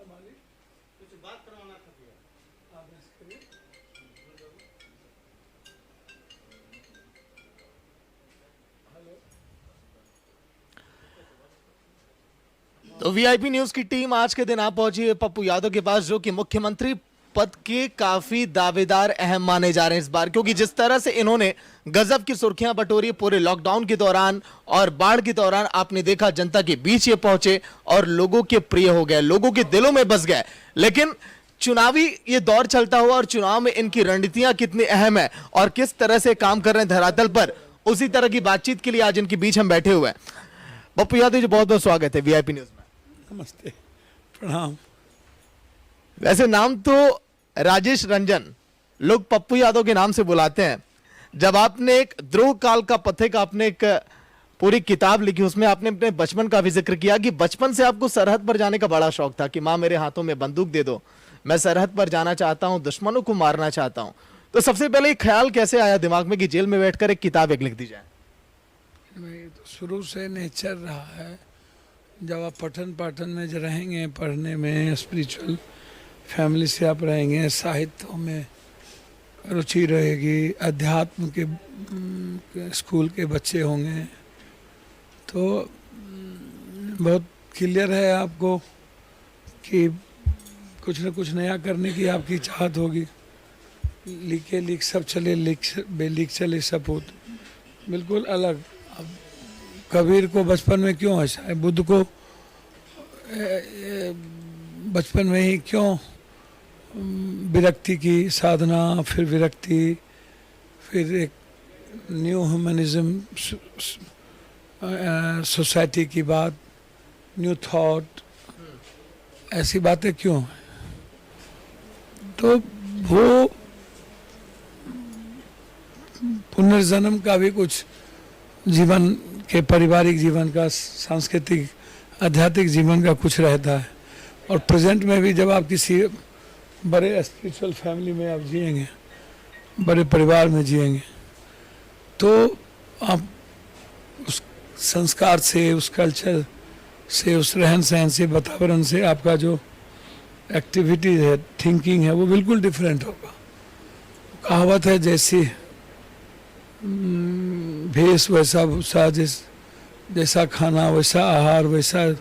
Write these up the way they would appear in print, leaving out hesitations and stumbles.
कुछ बात करवाना था भैया। आप ऐसे करिए। तो वीआईपी न्यूज की टीम आज के दिन आ पहुंची है पप्पू यादव के पास, जो कि मुख्यमंत्री पद के काफी दावेदार अहम माने जा रहे हैं इस बार, क्योंकि जिस तरह से इन्होंने गजब की सुर्खियां बटोरी पूरे लॉकडाउन के दौरान और बाढ़ के दौरान। आपने देखा जनता के बीच ये पहुंचे और लोगों के प्रिय हो गए, लोगों के दिलों में बस गए। लेकिन चुनावी ये दौर चलता हुआ और चुनाव में इनकी रणनीतियां कितनी अहम है और किस तरह से काम कर रहे हैं धरातल पर, उसी तरह की बातचीत के लिए आज इनके बीच हम बैठे हुए हैं। पप्पू यादव जी, बहुत बहुत स्वागत है वीआईपी न्यूज में। नमस्ते, प्रणाम। वैसे नाम तो राजेश रंजन, लोग पप्पू यादव के नाम से बुलाते हैं। जब आपने एक द्रोह काल का पथिक, आपने एक पूरी किताब लिखी, उसमें आपने अपने बचपन का भी जिक्र किया कि बचपन से आपको सरहद पर जाने का बड़ा शौक था कि माँ मेरे हाथों में बंदूक दे दो, मैं सरहद पर जाना चाहता हूं, दुश्मनों को मारना चाहता हूं। तो सबसे पहले एक ख्याल कैसे आया दिमाग में कि जेल में बैठकर एक किताब एक लिख दी जाए? तो शुरू से नेचर रहा है। जब आप पठन पाठन में जो रहेंगे, पढ़ने में, स्पिरिचुअल फैमिली से आप रहेंगे, साहित्यों में रुचि रहेगी, अध्यात्म के स्कूल के बच्चे होंगे, तो बहुत क्लियर है आपको कि कुछ न कुछ नया करने की आपकी चाहत होगी। लिखे लिख सब चले, लिख चले सब होत, बिल्कुल अलग। अब कबीर को बचपन में क्यों हंसाए, बुद्ध को बचपन में ही क्यों विरक्ति की साधना, फिर विरक्ति, फिर एक न्यू ह्यूमनिज्म सोसाइटी की बात, न्यू थॉट, ऐसी बातें क्यों हैं? तो वो पुनर्जन्म का भी कुछ जीवन के, पारिवारिक जीवन का, सांस्कृतिक आध्यात्मिक जीवन का कुछ रहता है। और प्रेजेंट में भी जब आप किसी बड़े स्पिरिचुअल फैमिली में आप जिएंगे, बड़े परिवार में जिएंगे, तो आप उस संस्कार से, उस कल्चर से, उस रहन सहन से, वातावरण से आपका जो एक्टिविटी है, थिंकिंग है, वो बिल्कुल डिफरेंट होगा। कहावत है, जैसी भेष वैसा भूसा, जैसा खाना वैसा आहार, वैसा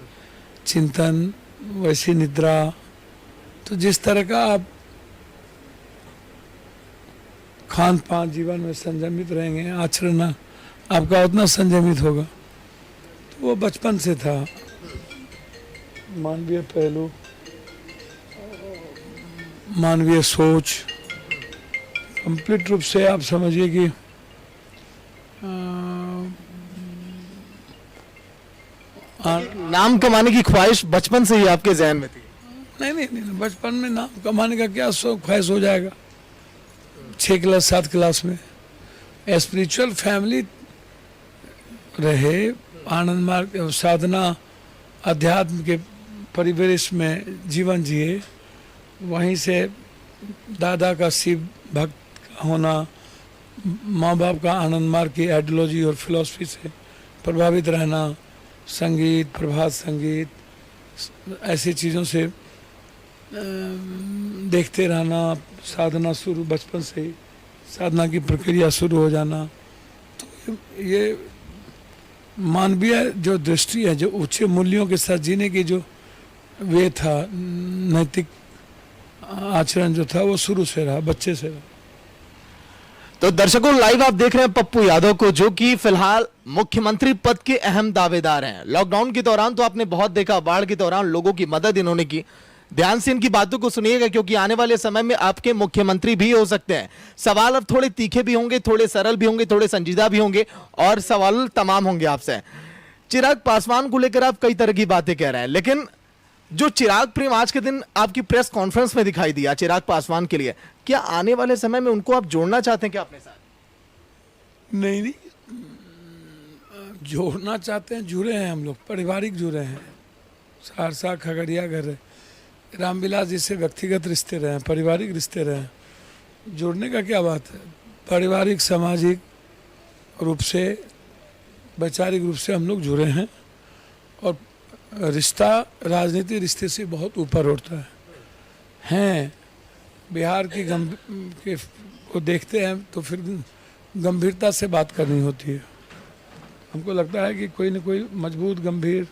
चिंतन, वैसी निद्रा। तो जिस तरह का आप खान पान जीवन में संयमित रहेंगे, आचरण आपका उतना संयमित होगा। तो वो बचपन से था। मानवीय पहलू, मानवीय सोच, कंप्लीट रूप से आप समझिए कि नाम कमाने की ख्वाहिश बचपन से ही आपके जहन में थी? नहीं, बचपन में नाम कमाने का क्या शौक, ख्वाहिश हो जाएगा 6 क्लास 7 क्लास में। स्पिरिचुअल फैमिली रहे, आनंद मार्ग साधना, अध्यात्म के परिवेश में जीवन जिए, वहीं से दादा का शिव भक्त होना, माँ बाप का आनंद मार्ग की आइडियोलॉजी और फिलॉसफी से प्रभावित रहना, संगीत, प्रभात संगीत, ऐसी चीज़ों से देखते रहना, साधना शुरू बचपन से ही, साधना की प्रक्रिया शुरू हो जाना। तो ये मानवीय जो दृष्टि है, जो उच्च मूल्यों के साथ जीने की जो वे था, नैतिक आचरण जो था, वो शुरू से रहा, बच्चे से रहा। तो दर्शकों, लाइव आप देख रहे हैं पप्पू यादव को, जो कि फिलहाल मुख्यमंत्री पद के अहम दावेदार हैं। लॉकडाउन के दौरान तो आपने बहुत देखा, बाढ़ के दौरान लोगों की मदद इन्होंने की। ध्यान से इनकी बातों को सुनिएगा, क्योंकि आने वाले समय में आपके मुख्यमंत्री भी हो सकते हैं। सवाल अब थोड़े तीखे भी होंगे, थोड़े सरल भी होंगे, थोड़े संजीदा भी होंगे, और सवाल तमाम होंगे आपसे। चिराग पासवान को लेकर आप कई तरह की बातें कह रहे हैं, लेकिन जो चिराग प्रेम आज के दिन आपकी प्रेस कॉन्फ्रेंस में दिखाई दिया चिराग पासवान के लिए, क्या आने वाले समय में उनको आप जोड़ना चाहते हैं क्या अपने साथ? नहीं, जोड़ना चाहते हैं, जुड़े हैं हम लोग, पारिवारिक जुड़े हैं। सहरसा, खगड़िया घर, रामविलास जी से व्यक्तिगत रिश्ते रहे हैं, पारिवारिक रिश्ते रहे हैं। जोड़ने का क्या बात है? पारिवारिक, सामाजिक रूप से, वैचारिक रूप से हम लोग जुड़े हैं। और रिश्ता राजनीति रिश्ते से बहुत ऊपर उठता है। बिहार की को देखते हैं तो फिर गंभीरता से बात करनी होती है। हमको लगता है कि कोई न कोई मजबूत गंभीर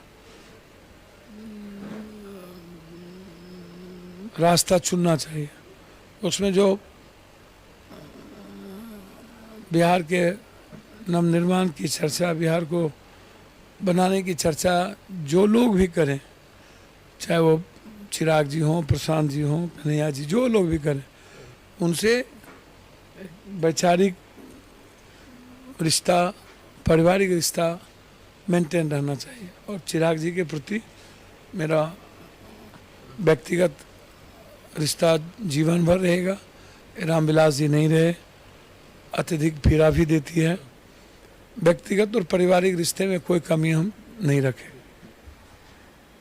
रास्ता चुनना चाहिए। उसमें जो बिहार के नवनिर्माण की चर्चा, बिहार को बनाने की चर्चा जो लोग भी करें, चाहे वो चिराग जी हों, प्रशांत जी हों, कन्हैया जी, जो लोग भी करें, उनसे वैचारिक रिश्ता, पारिवारिक रिश्ता मेंटेन रहना चाहिए। और चिराग जी के प्रति मेरा व्यक्तिगत रिश्ता जीवन भर रहेगा। रामविलास जी नहीं रहे, अत्यधिक पीड़ा भी देती है। व्यक्तिगत और पारिवारिक रिश्ते में कोई कमी हम नहीं रखें।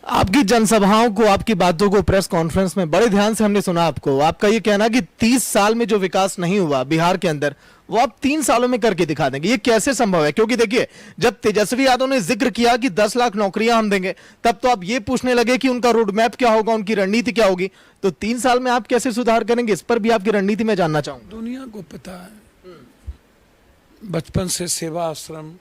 आपकी जनसभाओं को, आपकी बातों को प्रेस कॉन्फ्रेंस में बड़े ध्यान से हमने सुना। आपको, आपका ये कहना कि 30 साल में जो विकास नहीं हुआ बिहार के अंदर, वो आप 3 सालों में करके दिखा देंगे। ये कैसे संभव है? क्योंकि देखिए, जब तेजस्वी यादव ने जिक्र किया कि 10 लाख नौकरियां हम देंगे, तब तो आप ये पूछने लगे कि उनका रोड मैप क्या होगा, उनकी रणनीति क्या होगी। तो 3 साल में आप कैसे सुधार करेंगे, इस पर भी आपकी रणनीति में जानना चाहूंगा। दुनिया को पता है, बचपन से सेवा आश्रम,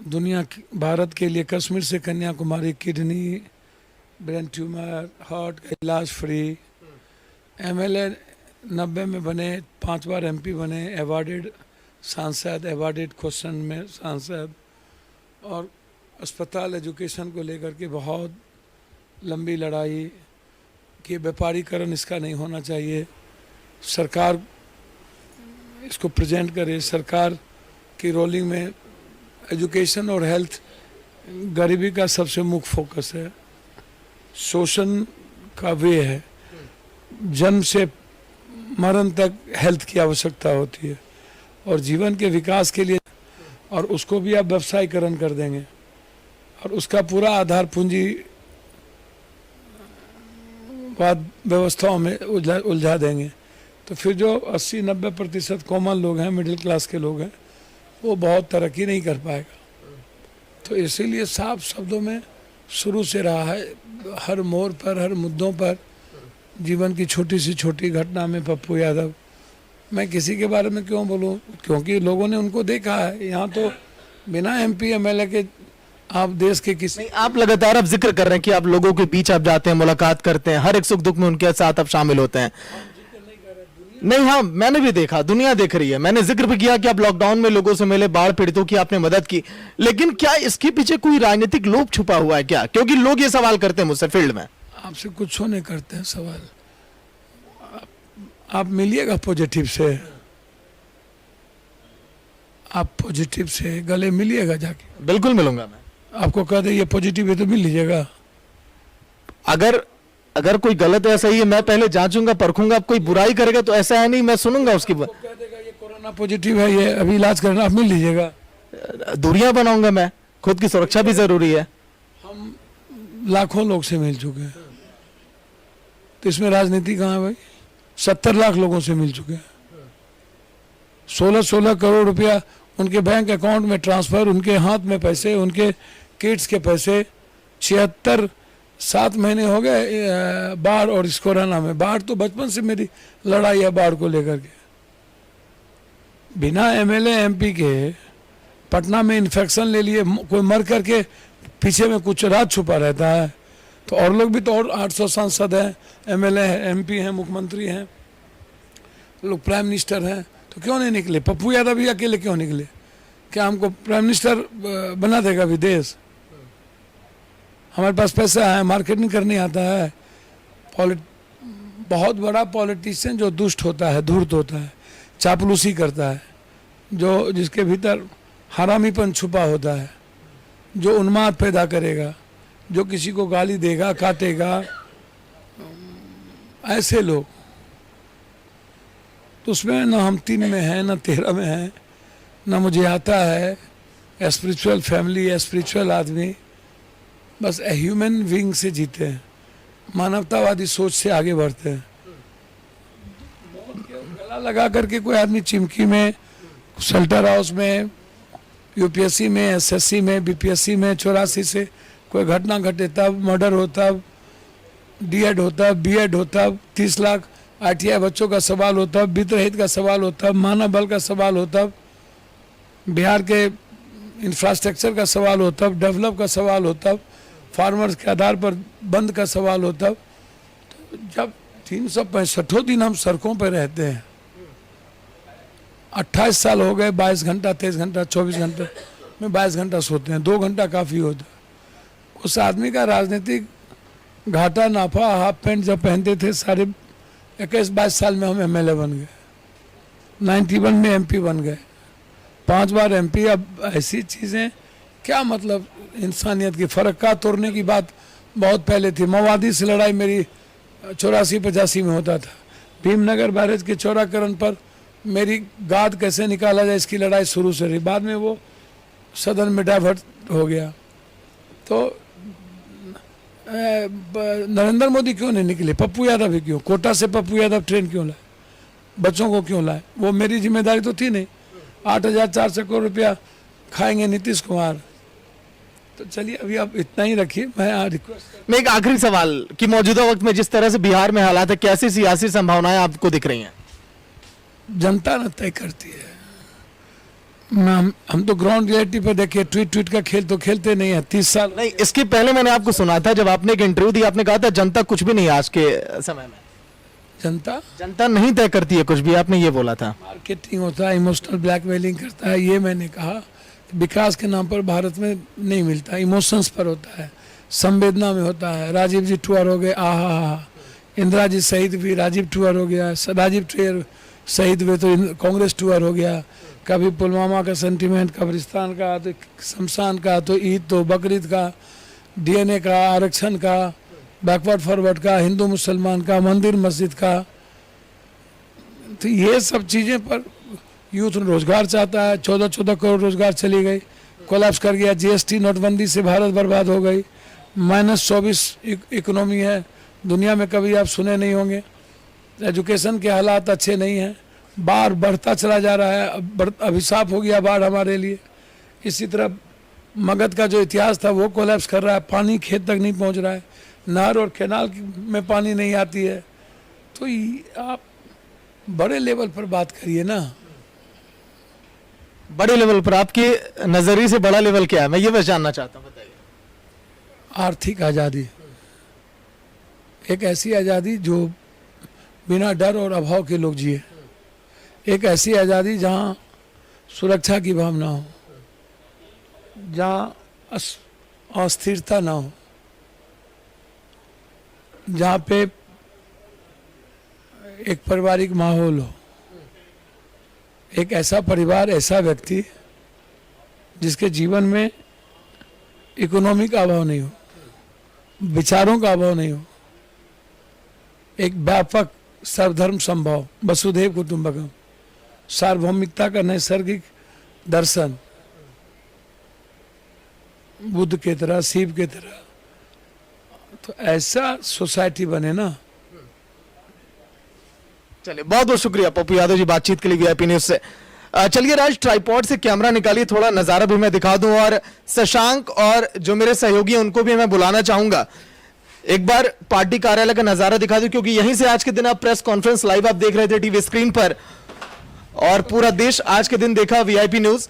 दुनिया भारत के लिए कश्मीर से Kanyakumari, kidney, brain tumour, heart का इलाज फ्री। एमएलए 90 में बने, 5 बार एमपी बने, अवार्डेड सांसद, अवार्डेड क्वेश्चन में सांसद। और अस्पताल एजुकेशन को लेकर के बहुत लंबी लड़ाई कि व्यापारीकरण इसका नहीं होना चाहिए, सरकार इसको प्रेजेंट करे। सरकार की रोलिंग में एजुकेशन और हेल्थ गरीबी का सबसे मुख्य फोकस है, शोषण का वे है। जन्म से मरण तक हेल्थ की आवश्यकता होती है और जीवन के विकास के लिए, और उसको भी आप व्यवसायीकरण कर देंगे और उसका पूरा आधार पूंजीवाद व्यवस्थाओं में उलझा देंगे, तो फिर जो 80-90% कॉमन लोग हैं, मिडिल क्लास के लोग हैं, वो बहुत तरक्की नहीं कर पाएगा। तो इसीलिए साफ शब्दों में शुरू से रहा है, हर मोड़ पर, हर मुद्दों पर, जीवन की छोटी से छोटी घटना में पप्पू यादव। मैं किसी के बारे में क्यों बोलूं? क्योंकि लोगों ने उनको देखा है। यहाँ तो बिना एमपी एमएलए के आप देश के किसी नहीं, आप लगातार आप जिक्र कर रहे हैं कि आप लोगों के बीच आप जाते हैं, मुलाकात करते हैं, हर एक सुख दुख में उनके साथ आप शामिल होते हैं। नहीं, हाँ, मैंने भी देखा, दुनिया देख रही है। मैंने जिक्र भी किया कि आप लॉकडाउन में लोगों से मिले, बाढ़ पीड़ितों की आपने मदद की, लेकिन क्या इसके पीछे कोई राजनीतिक लोभ छुपा हुआ है क्या? क्योंकि लोग ये सवाल करते हैं मुझसे फील्ड में। आपसे कुछ नहीं करते हैं सवाल। आप मिलिएगा पॉजिटिव से, आप पॉजिटिव से गले मिलिएगा जाके। बिल्कुल मिलूंगा मैं। आपको कह दे ये पॉजिटिव है तो मिल लीजिएगा। अगर कोई गलत है, सही है, मैं पहले जांचूंगा, परखूंगा। कोई बुराई करेगा तो ऐसा है नहीं, मैं सुनूंगा उसकी। कह देगा ये कोरोना पॉजिटिव है, ये अभी इलाज करना, आप मिल लीजिएगा। दूरियां बनाऊंगा मैं, खुद की सुरक्षा भी जरूरी है। हम लाखों लोग से मिल चुके हैं, तो इसमें राजनीति कहाँ है भाई? 70 लाख लोगों से मिल चुके हैं। 16-16 करोड़ रुपया उनके बैंक अकाउंट में ट्रांसफर, उनके हाथ में पैसे, उनके किड्स के पैसे। 7 महीने हो गए बाढ़ और इस कोरोना में। बाढ़ तो बचपन से मेरी लड़ाई है बाढ़ को लेकर के। बिना एमएलए एमपी के पटना में इन्फेक्शन ले लिए, कोई मर करके पीछे में कुछ राज छुपा रहता है। तो और लोग भी तो, और 800 सांसद हैं, एमएलए हैं, एमपी हैं, मुख्यमंत्री हैं, लोग प्राइम मिनिस्टर हैं, तो क्यों नहीं निकले? पप्पू यादव भी अकेले क्यों निकले? क्या हमको प्राइम मिनिस्टर बना देगा विदेश? हमारे पास पैसा है, मार्केटिंग करने आता है। बहुत बड़ा पॉलिटिशियन जो दुष्ट होता है, धूर्त होता है, चापलूसी करता है, जो जिसके भीतर हरामीपन छुपा होता है, जो उन्माद पैदा करेगा, जो किसी को गाली देगा, काटेगा, ऐसे लोग। तो उसमें न हम 3 में हैं, न 13 में हैं, न मुझे आता है। स्पिरिचुअल फैमिली, स्पिरिचुअल आदमी, बस ह्यूमन विंग से जीते हैं, मानवतावादी सोच से आगे बढ़ते हैं। गला लगा करके कोई आदमी चिमकी में, शेल्टर हाउस में यूपीएससी में, एसएससी में, बीपीएससी में 84 से कोई घटना घटे तब, मर्डर होता, डीएड होता, बीएड होता, 30 लाख आईटीआई बच्चों का सवाल होता, वित्त रहित का सवाल होता, मानव बल का सवाल होता, बिहार के इंफ्रास्ट्रक्चर का सवाल होता, डेवलप का सवाल होता, फार्मर्स के आधार पर बंद का सवाल होता। तो जब 365 दिन हम सड़कों पर रहते हैं, 28 साल हो गए, 22 घंटा, 23 घंटा, 24 घंटा में 22 घंटा सोते हैं, 2 घंटा काफ़ी होता है। उस आदमी का राजनीतिक घाटा नाफा, हाफ पैंट जब पहनते थे सारे, 21-22 साल में हम एमएलए बन गए, 91 में एमपी बन गए, 5 बार एमपी। अब ऐसी चीज़ें क्या मतलब, इंसानियत की फ़र्क का तोड़ने की बात बहुत पहले थी। माओवादी से लड़ाई मेरी 84-85 में होता था। भीमनगर बैरेज के चौड़ाकरण पर मेरी गाद कैसे निकाला जाए इसकी लड़ाई शुरू से रही, बाद में वो सदन में डाइवर्ट हो गया। तो नरेंद्र मोदी क्यों नहीं निकले, पप्पू यादव ही क्यों, कोटा से पप्पू यादव ट्रेन क्यों लाए, बच्चों को क्यों लाए, वो मेरी जिम्मेदारी तो थी नहीं। 8,400 करोड़ रुपया खाएंगे नीतीश कुमार। तो चलिए अभी आप इतना ही रखिए, मैं रिक्वेस्ट। मैं एक आखिरी सवाल कि मौजूदा वक्त में जिस तरह से बिहार में हालात है, कैसी सियासी संभावनाएं आपको दिख रही हैं? जनता न तय करती है। हम तो ग्राउंड रियलिटी पर देखिए, ट्वीट का खेल तो खेलते नहीं है 30 साल। नहीं, इसके पहले मैंने आपको सुना था, जब आपने एक इंटरव्यू दी, आपने कहा था जनता कुछ भी नहीं है आज के समय में, जनता नहीं तय करती है कुछ भी, आपने ये बोला था। मार्केटिंग होता है, इमोशनल ब्लैकमेलिंग करता है, ये मैंने कहा। विकास के नाम पर भारत में नहीं मिलता, इमोशंस पर होता है, संवेदना में होता है। राजीव जी टूअर हो गए, आहा, इंदिरा जी शहीद हुई, राजीव टूअर हो गया, राजीव टूअर शहीद हुए तो कांग्रेस टूअर हो गया। कभी पुलवामा का सेंटीमेंट, कब्रिस्तान का, तो शमशान का, तो ईद, तो बकरीद का, डीएनए का, आरक्षण का, बैकवर्ड फॉरवर्ड का, हिंदू मुसलमान का, मंदिर मस्जिद का। तो ये सब चीज़ें पर यूथ रोजगार चाहता है। 14 करोड़ रोजगार चली गई, कोलैप्स कर गया। जीएसटी नोटबंदी से भारत बर्बाद हो गई, -24 इकोनॉमी है, दुनिया में कभी आप सुने नहीं होंगे। एजुकेशन के हालात अच्छे नहीं हैं, बाढ़ बढ़ता चला जा रहा है, अभिशाप हो गया बाढ़ हमारे लिए। इसी तरह मगध का जो इतिहास था वो कोलैप्स कर रहा है, पानी खेत तक नहीं पहुंच रहा है, नहर और कैनाल में पानी नहीं आती है। तो आप बड़े लेवल पर बात करिए ना। बड़े लेवल पर आपके नजरिए से बड़ा लेवल क्या है, मैं ये बस जानना चाहता हूँ, बताइए। आर्थिक आज़ादी, एक ऐसी आज़ादी जो बिना डर और अभाव के लोग जिए, एक ऐसी आज़ादी जहाँ सुरक्षा की भावना हो, जहाँ अस्थिरता ना हो, जहाँ पे एक पारिवारिक माहौल हो, एक ऐसा परिवार, ऐसा व्यक्ति जिसके जीवन में इकोनॉमी का अभाव नहीं हो, विचारों का अभाव नहीं हो, एक व्यापक सर्वधर्म संभाव, वसुधैव कुटुंबकम, सार्वभौमिकता का नैसर्गिक दर्शन, बुद्ध के तरह, शिव के तरह। तो ऐसा सोसाइटी बने ना। चलिए, बहुत बहुत शुक्रिया पप्पू यादव जी बातचीत के लिए वीआईपी न्यूज से। चलिए राज, ट्राइपॉड से कैमरा निकालिए, थोड़ा नजारा भी मैं दिखा दूं, और शशांक और जो मेरे सहयोगी हैं उनको भी मैं बुलाना चाहूंगा। एक बार पार्टी कार्यालय का नजारा दिखा दूं, क्योंकि यहीं से आज के दिन आप प्रेस कॉन्फ्रेंस लाइव आप देख रहे थे टीवी स्क्रीन पर, और पूरा देश आज के दिन देखा वीआईपी न्यूज।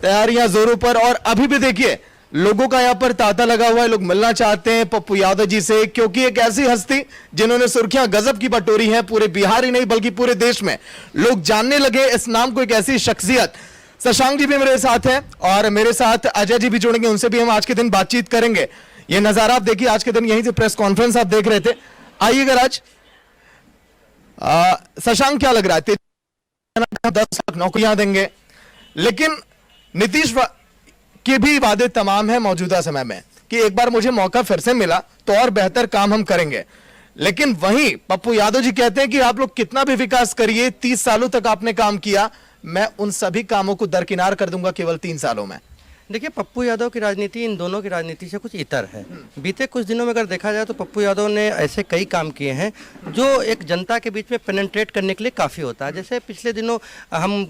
तैयारियां जोरों पर, और अभी भी देखिए लोगों का यहां पर तांता लगा हुआ है, लोग मिलना चाहते हैं पप्पू यादव जी से, क्योंकि एक ऐसी हस्ती जिन्होंने सुर्खियां गजब की बटोरी हैं, पूरे बिहार ही नहीं बल्कि पूरे देश में लोग जानने लगे इस नाम को। एक ऐसी शख्सियत, शशांक जी भी मेरे साथ हैं और मेरे साथ अजय जी भी जुड़ेंगे, उनसे भी हम आज के दिन बातचीत करेंगे। ये नजारा आप देखिए, आज के दिन यहीं से प्रेस कॉन्फ्रेंस आप देख रहे थे। आइएगा राज, शशांक क्या लग रहा है, 10 लाख नौकरियां देंगे, लेकिन नीतीश के भी वादे तमाम है मौजूदा समय में कि एक बार मुझे मौका फिर से मिला तो और बेहतर काम हम करेंगे। लेकिन वहीं पप्पू यादव जी कहते हैं कि आप लोग कितना भी विकास करिए, 30 सालों तक आपने काम किया, मैं उन सभी कामों को दरकिनार कर दूंगा केवल 3 सालों में। देखिए, पप्पू यादव की राजनीति इन दोनों की राजनीति से कुछ इतर है। बीते कुछ दिनों में अगर देखा जाए तो पप्पू यादव ने ऐसे कई काम किए हैं जो एक जनता के बीच में पेनेट्रेट करने के लिए काफ़ी होता है। जैसे पिछले दिनों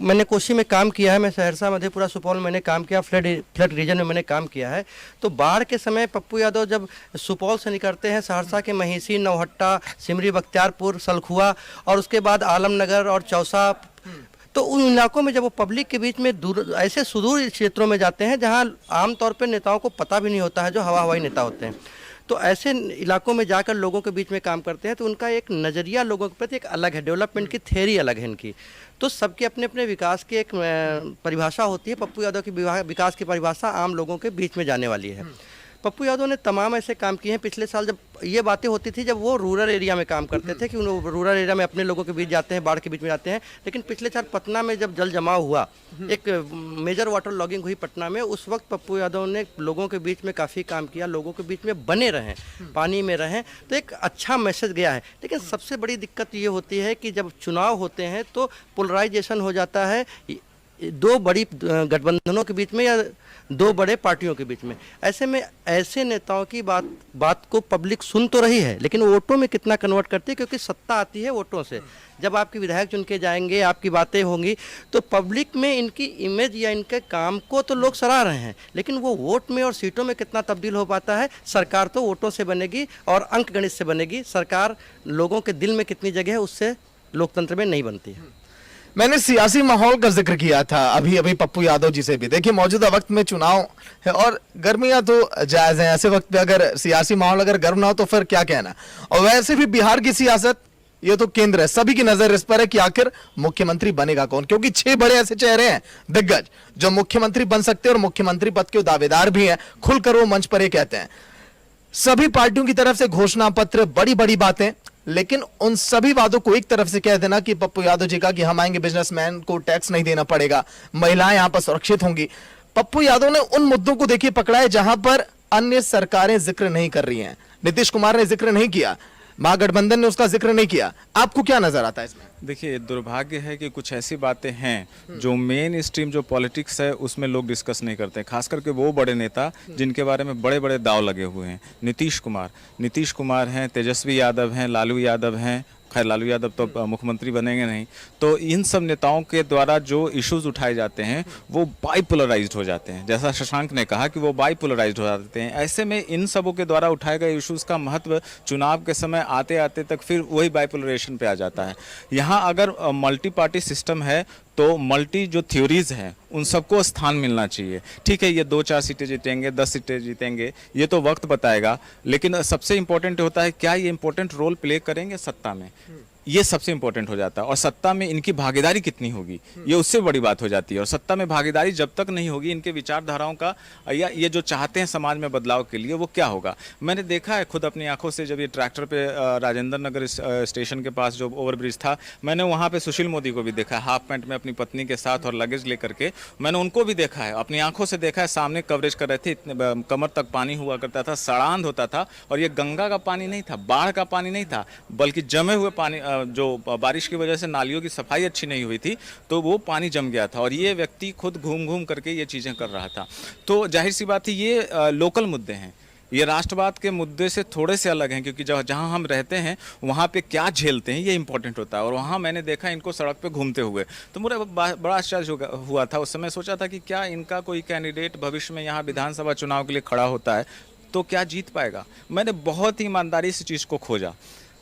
मैंने कोसी में काम किया है, मैं सहरसा, मधेपुरा, सुपौल में मैंने काम किया, फ्लड रीजन में मैंने काम किया है। तो बाढ़ के समय पप्पू यादव जब सुपौल से निकलते हैं, सहरसा के महिषी, नौहट्टा, सिमरी, बख्तियारपुर, सलखुआ और उसके बाद आलमनगर और चौसा, तो उन इलाकों में जब वो पब्लिक के बीच में दूर ऐसे सुदूर क्षेत्रों में जाते हैं जहां आमतौर पर नेताओं को पता भी नहीं होता है, जो हवाई नेता होते हैं, तो ऐसे इलाकों में जाकर लोगों के बीच में काम करते हैं, तो उनका एक नज़रिया लोगों के प्रति एक अलग है, डेवलपमेंट की थ्योरी अलग है इनकी। तो सबके अपने अपने विकास की एक परिभाषा होती है। पप्पू यादव की विकास की परिभाषा आम लोगों के बीच में जाने वाली है। पप्पू यादव ने तमाम ऐसे काम किए हैं। पिछले साल जब ये बातें होती थी, जब वो रूरल एरिया में काम करते थे कि उन रूरल एरिया में अपने लोगों के बीच जाते हैं, बाढ़ के बीच में जाते हैं, लेकिन पिछले साल पटना में जब जल जमाव हुआ, एक मेजर वाटर लॉगिंग हुई पटना में, उस वक्त पप्पू यादव ने लोगों के बीच में काफ़ी काम किया, लोगों के बीच में बने रहें, पानी में रहें, तो एक अच्छा मैसेज गया है। लेकिन सबसे बड़ी दिक्कत ये होती है कि जब चुनाव होते हैं तो पोलराइजेशन हो जाता है दो बड़ी गठबंधनों के बीच में या दो बड़े पार्टियों के बीच में। ऐसे में ऐसे नेताओं की बात को पब्लिक सुन तो रही है, लेकिन वोटों में कितना कन्वर्ट करती है, क्योंकि सत्ता आती है वोटों से। जब आपके विधायक चुन के जाएंगे, आपकी बातें होंगी, तो पब्लिक में इनकी इमेज या इनके काम को तो लोग सराह रहे हैं, लेकिन वो वोट में और सीटों में कितना तब्दील हो पाता है। सरकार तो वोटों से बनेगी और अंक गणित से बनेगी, सरकार लोगों के दिल में कितनी जगह है उससे लोकतंत्र में नहीं बनती है। मैंने सियासी माहौल का जिक्र किया था अभी अभी पप्पू यादव जी से भी। देखिए, मौजूदा वक्त में चुनाव है और गर्मियां तो जायज हैं, ऐसे वक्त पे अगर सियासी माहौल अगर गर्म ना हो तो फिर क्या कहना। और वैसे भी बिहार की सियासत ये तो केंद्र है, सभी की नजर इस पर है कि आखिर मुख्यमंत्री बनेगा कौन, क्योंकि 6 बड़े ऐसे चेहरे हैं दिग्गज जो मुख्यमंत्री बन सकते हैं और मुख्यमंत्री पद के दावेदार भी हैं। खुलकर वो मंच पर ये कहते हैं। सभी पार्टियों की तरफ से घोषणा पत्र, बड़ी बड़ी बातें, लेकिन उन सभी वादों को एक तरफ से कह देना कि पप्पू यादव जी का कि हम आएंगे, बिजनेसमैन को टैक्स नहीं देना पड़ेगा, महिलाएं यहां पर सुरक्षित होंगी। पप्पू यादव ने उन मुद्दों को देखिए पकड़ा है जहां पर अन्य सरकारें जिक्र नहीं कर रही हैं। नीतीश कुमार ने जिक्र नहीं किया, महागठबंधन ने उसका जिक्र नहीं किया। आपको क्या नजर आता है इसमें? देखिए, दुर्भाग्य है कि कुछ ऐसी बातें हैं जो मेन स्ट्रीम जो पॉलिटिक्स है उसमें लोग डिस्कस नहीं करते, खास करके वो बड़े नेता जिनके बारे में बड़े बड़े दाव लगे हुए हैं। नीतीश कुमार हैं, तेजस्वी यादव हैं, लालू यादव हैं। खैर, लालू यादव तो मुख्यमंत्री बनेंगे नहीं। तो इन सब नेताओं के द्वारा जो इश्यूज उठाए जाते हैं वो बाइपोलराइज्ड हो जाते हैं, जैसा शशांक ने कहा कि वो बाइपोलराइज्ड हो जाते हैं। ऐसे में इन सबों के द्वारा उठाए गए इश्यूज का महत्व चुनाव के समय आते आते तक फिर वही बाइपोलराइजेशन पे आ जाता है। यहाँ अगर मल्टी पार्टी सिस्टम है तो मल्टी जो थ्योरीज हैं उन सबको स्थान मिलना चाहिए। ठीक है, ये 2-4 सीटें जीतेंगे, 10 सीटें जीतेंगे, ये तो वक्त बताएगा, लेकिन सबसे इंपॉर्टेंट होता है क्या ये इंपॉर्टेंट रोल प्ले करेंगे सत्ता में, ये सबसे इंपॉर्टेंट हो जाता है। और सत्ता में इनकी भागीदारी कितनी होगी ये उससे बड़ी बात हो जाती है। और सत्ता में भागीदारी जब तक नहीं होगी, इनके विचारधाराओं का या ये जो चाहते हैं समाज में बदलाव के लिए, वो क्या होगा। मैंने देखा है खुद अपनी आंखों से, जब ये ट्रैक्टर पे राजेंद्र नगर स्टेशन के पास जो ओवरब्रिज था, मैंने वहाँ पे सुशील मोदी को भी देखा है हाफ पैंट में अपनी पत्नी के साथ और लगेज लेकर के। मैंने उनको भी देखा है, अपनी आंखों से देखा है, सामने कवरेज कर रहे थे, इतने कमर तक पानी हुआ करता था, सड़ांध होता था। और ये गंगा का पानी नहीं था, बाढ़ का पानी नहीं था, बल्कि जमे हुए पानी, जो बारिश की वजह से नालियों की सफाई अच्छी नहीं हुई थी तो वो पानी जम गया था। और ये व्यक्ति खुद घूम घूम करके ये चीज़ें कर रहा था। तो जाहिर सी बात है ये लोकल मुद्दे हैं, ये राष्ट्रवाद के मुद्दे से थोड़े से अलग हैं, क्योंकि जहाँ हम रहते हैं वहाँ पे क्या झेलते हैं ये इंपॉर्टेंट होता है। और वहाँ मैंने देखा इनको सड़क पे घूमते हुए, तो मुझे बड़ा आश्चर्य हुआ था। उस समय सोचा था कि क्या इनका कोई कैंडिडेट भविष्य में यहाँ विधानसभा चुनाव के लिए खड़ा होता है तो क्या जीत पाएगा। मैंने बहुत ही ईमानदारी से चीज़ को खोजा,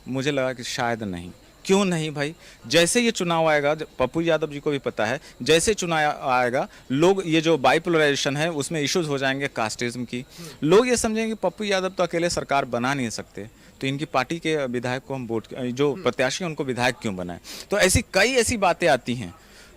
मुझे लगा कि शायद नहीं। क्यों नहीं भाई, जैसे ये चुनाव आएगा, पप्पू यादव जी को भी पता है, जैसे चुनाव आएगा लोग ये जो बाइपोलराइजेशन है उसमें इश्यूज हो जाएंगे कास्टिज्म की। लोग ये समझेंगे पप्पू यादव तो अकेले सरकार बना नहीं सकते, तो इनकी पार्टी के विधायक को हम वोट, जो प्रत्याशी हैं उनको विधायक क्यों बनाएं। तो ऐसी कई ऐसी बातें आती हैं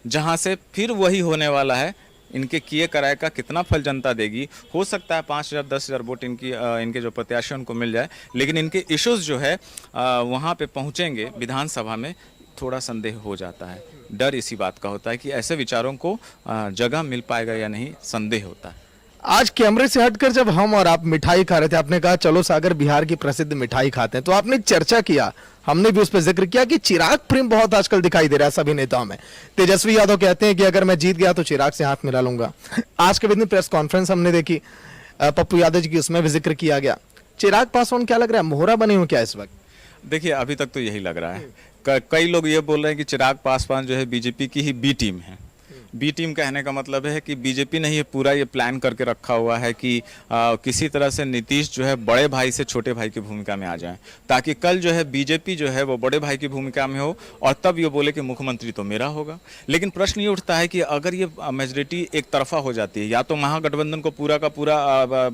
जहाँ से फिर वही होने वाला है। इनके किए कराए का कितना फल जनता देगी। हो सकता है 5,000 10,000 वोट इनके जो प्रत्याशी उनको मिल जाए, लेकिन इनके इश्यूज जो है वहाँ पे पहुँचेंगे विधानसभा में, थोड़ा संदेह हो जाता है। डर इसी बात का होता है कि ऐसे विचारों को जगह मिल पाएगा या नहीं, संदेह होता है। आज कैमरे से हटकर जब हम और आप मिठाई खा रहे थे, आपने कहा चलो सागर बिहार की प्रसिद्ध मिठाई खाते हैं, तो आपने चर्चा किया, हमने भी उस पर जिक्र किया कि चिराग प्रेम बहुत आजकल दिखाई दे रहा है सभी नेताओं में। तेजस्वी यादव कहते हैं कि अगर मैं जीत गया तो चिराग से हाथ मिला लूंगा। आज के दिन प्रेस कॉन्फ्रेंस हमने देखी पप्पू यादव जी की, उसमें भी जिक्र किया गया। चिराग पासवान क्या लग रहा है, मोहरा बने हुए क्या इस वक्त? देखिए अभी तक तो यही लग रहा है। कई लोग ये बोल रहे हैं कि चिराग पासवान जो है बीजेपी की ही बी टीम है। बी टीम कहने का मतलब है कि बीजेपी ने ये पूरा ये प्लान करके रखा हुआ है कि किसी तरह से नीतीश जो है बड़े भाई से छोटे भाई की भूमिका में आ जाए, ताकि कल जो है बीजेपी जो है वो बड़े भाई की भूमिका में हो और तब ये बोले कि मुख्यमंत्री तो मेरा होगा। लेकिन प्रश्न ये उठता है कि अगर ये मेजोरिटी एक तरफा हो जाती है, या तो महागठबंधन को पूरा का पूरा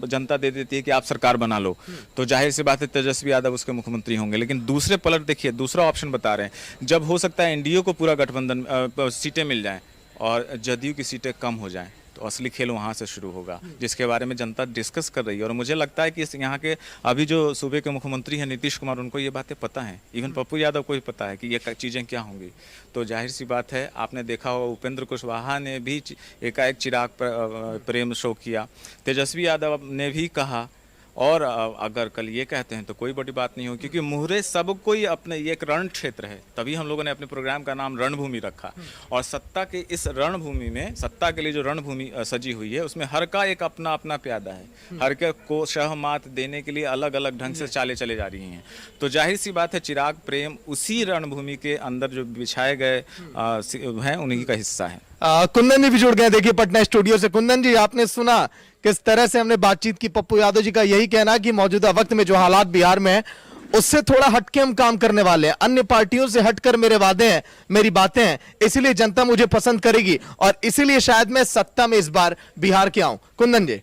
जनता दे देती है कि आप सरकार बना लो, तो जाहिर सी बात है तेजस्वी यादव उसके मुख्यमंत्री होंगे। लेकिन दूसरे पलट देखिए, दूसरा ऑप्शन बता रहे हैं, जब हो सकता है एनडीए को पूरा गठबंधन सीटें मिल जाएं और जदयू की सीटें कम हो जाएं, तो असली खेल वहाँ से शुरू होगा, जिसके बारे में जनता डिस्कस कर रही है। और मुझे लगता है कि यहाँ के अभी जो सूबे के मुख्यमंत्री हैं नीतीश कुमार, उनको ये बातें पता हैं, इवन पप्पू यादव को भी पता है कि ये चीज़ें क्या होंगी। तो जाहिर सी बात है, आपने देखा होगा उपेंद्र कुशवाहा ने भी एकाएक चिराग प्रेम शो किया, तेजस्वी यादव ने भी कहा, और अगर कल ये कहते हैं तो कोई बड़ी बात नहीं हो, क्योंकि मुहरे सबको ही अपने, ये एक रण क्षेत्र है, तभी हम लोगों ने अपने प्रोग्राम का नाम रणभूमि रखा। और सत्ता के इस रणभूमि में, सत्ता के लिए जो रणभूमि सजी हुई है, उसमें हर का एक अपना अपना प्यादा है, हर के को शहमात देने के लिए अलग अलग ढंग से चाले चले जा रही हैं। तो जाहिर सी बात है चिराग प्रेम उसी रणभूमि के अंदर जो बिछाए गए हैं उन्हीं का हिस्सा है। कुंदन जी भी जुड़ गए, देखिए पटना स्टूडियो से। कुंदन जी, आपने सुना किस तरह से हमने बातचीत की, पप्पू यादव जी का यही कहना कि मौजूदा वक्त में जो हालात बिहार में है उससे थोड़ा हटके हम काम करने वाले हैं, अन्य पार्टियों से हटकर मेरे वादे हैं, मेरी बातें हैं, इसीलिए जनता मुझे पसंद करेगी और इसीलिए शायद मैं सत्ता में इस बार बिहार के आऊं। कुंदन जी,